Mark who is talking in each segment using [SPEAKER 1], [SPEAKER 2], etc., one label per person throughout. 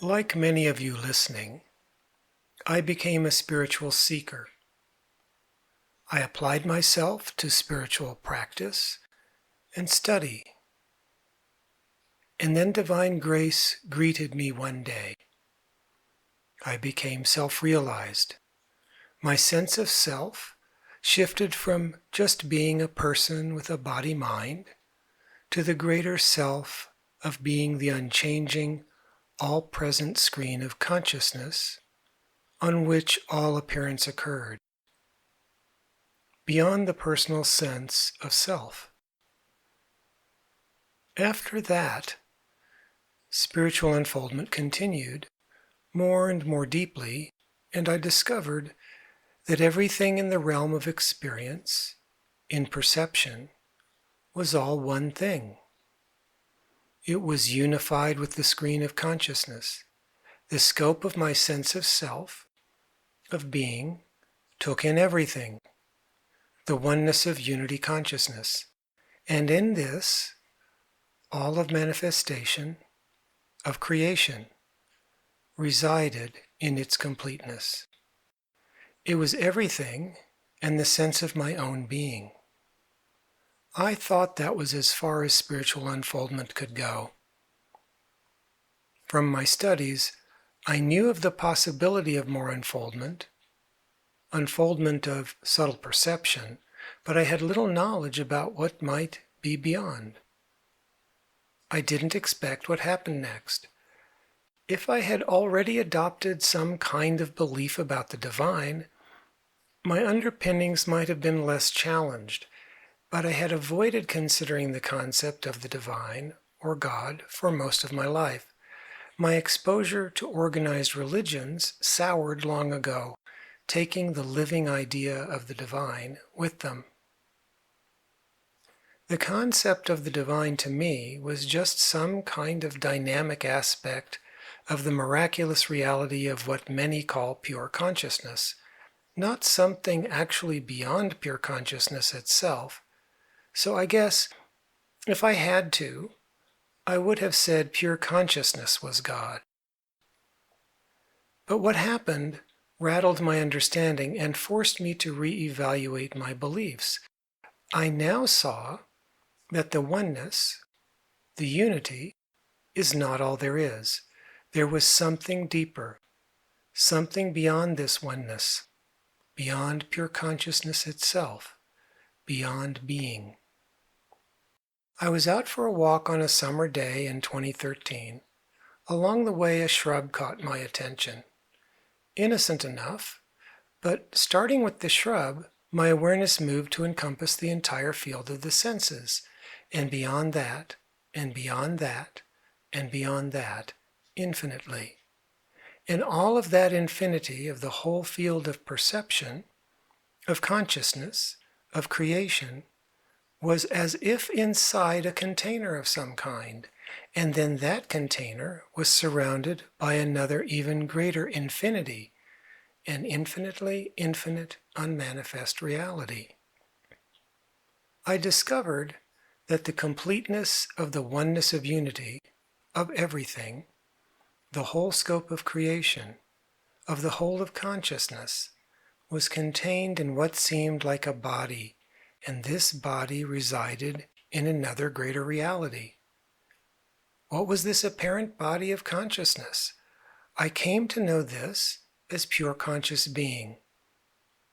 [SPEAKER 1] Like many of you listening, I became a spiritual seeker. I applied myself to spiritual practice and study. And then divine grace greeted me one day. I became self-realized. My sense of self shifted from just being a person with a body-mind to the greater self of being the unchanging, all-present screen of consciousness on which all appearance occurred, beyond the personal sense of self. After that, spiritual unfoldment continued more and more deeply, and I discovered that everything in the realm of experience, in perception, was all one thing. It was unified with the screen of consciousness. The scope of my sense of self, of being, took in everything, the oneness of unity consciousness, and in this, all of manifestation, of creation, resided in its completeness. It was everything and the sense of my own being. I thought that was as far as spiritual unfoldment could go. From my studies, I knew of the possibility of more unfoldment of subtle perception, but I had little knowledge about what might be beyond. I didn't expect what happened next. If I had already adopted some kind of belief about the divine, my underpinnings might have been less challenged, but I had avoided considering the concept of the divine or God for most of my life. My exposure to organized religions soured long ago, taking the living idea of the divine with them. The concept of the divine to me was just some kind of dynamic aspect of the miraculous reality of what many call pure consciousness, not something actually beyond pure consciousness itself. So I guess, if I had to, I would have said pure consciousness was God. But what happened rattled my understanding and forced me to reevaluate my beliefs. I now saw that the oneness, the unity, is not all there is. There was something deeper, something beyond this oneness, beyond pure consciousness itself, beyond being. I was out for a walk on a summer day in 2013. Along the way, a shrub caught my attention. Innocent enough, but starting with the shrub, my awareness moved to encompass the entire field of the senses, and beyond that, and beyond that, and beyond that, infinitely. And all of that infinity of the whole field of perception, of consciousness, of creation, was as if inside a container of some kind, and then that container was surrounded by another even greater infinity, an infinitely infinite unmanifest reality. I discovered that the completeness of the oneness of unity, of everything, the whole scope of creation, of the whole of consciousness, was contained in what seemed like a body, and this body resided in another greater reality. What was this apparent body of consciousness? I came to know this as pure conscious being,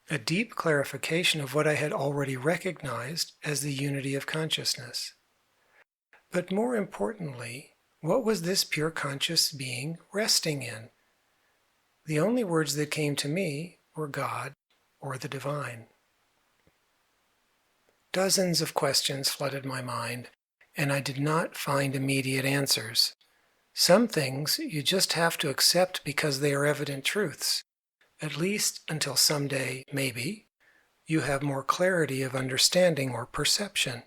[SPEAKER 1] a deep clarification of what I had already recognized as the unity of consciousness. But more importantly, what was this pure conscious being resting in? The only words that came to me were God or the divine. Dozens of questions flooded my mind, and I did not find immediate answers. Some things you just have to accept because they are evident truths, at least until someday, maybe, you have more clarity of understanding or perception.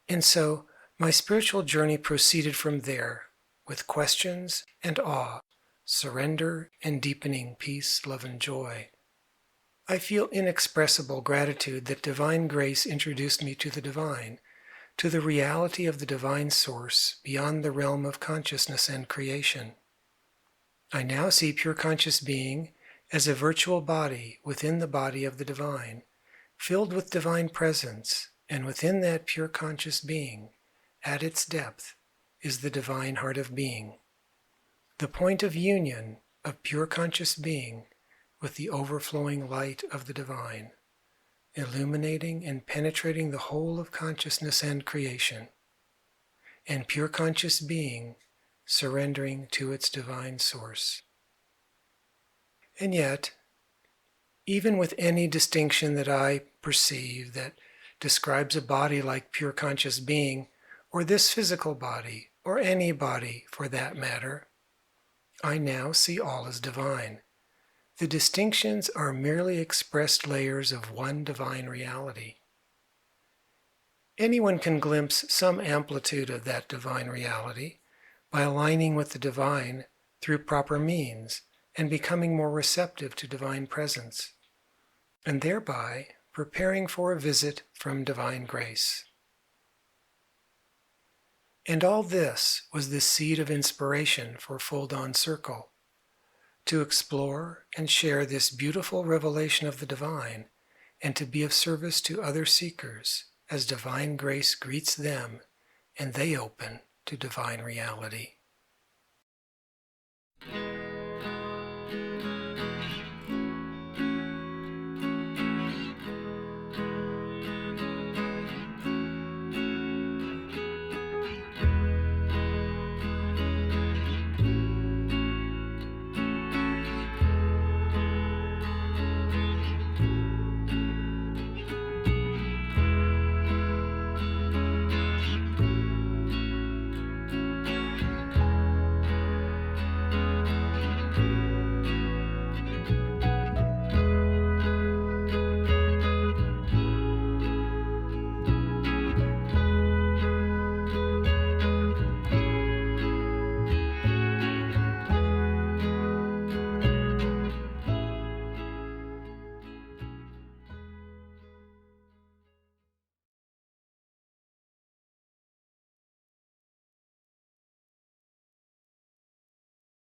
[SPEAKER 1] And so, my spiritual journey proceeded from there, with questions and awe, surrender, and deepening peace, love, and joy. I feel inexpressible gratitude that divine grace introduced me to the divine, to the reality of the divine source beyond the realm of consciousness and creation. I now see pure conscious being as a virtual body within the body of the divine, filled with divine presence, and within that pure conscious being, at its depth, is the divine heart of being, the point of union of pure conscious being with the overflowing light of the divine, illuminating and penetrating the whole of consciousness and creation, and pure conscious being surrendering to its divine source. And yet, even with any distinction that I perceive that describes a body like pure conscious being, or this physical body, or any body for that matter, I now see all as divine. The distinctions are merely expressed layers of one divine reality. Anyone can glimpse some amplitude of that divine reality by aligning with the divine through proper means and becoming more receptive to divine presence, and thereby preparing for a visit from divine grace. And all this was the seed of inspiration for Full Dawn Circle, to explore and share this beautiful revelation of the divine and to be of service to other seekers as divine grace greets them and they open to divine reality.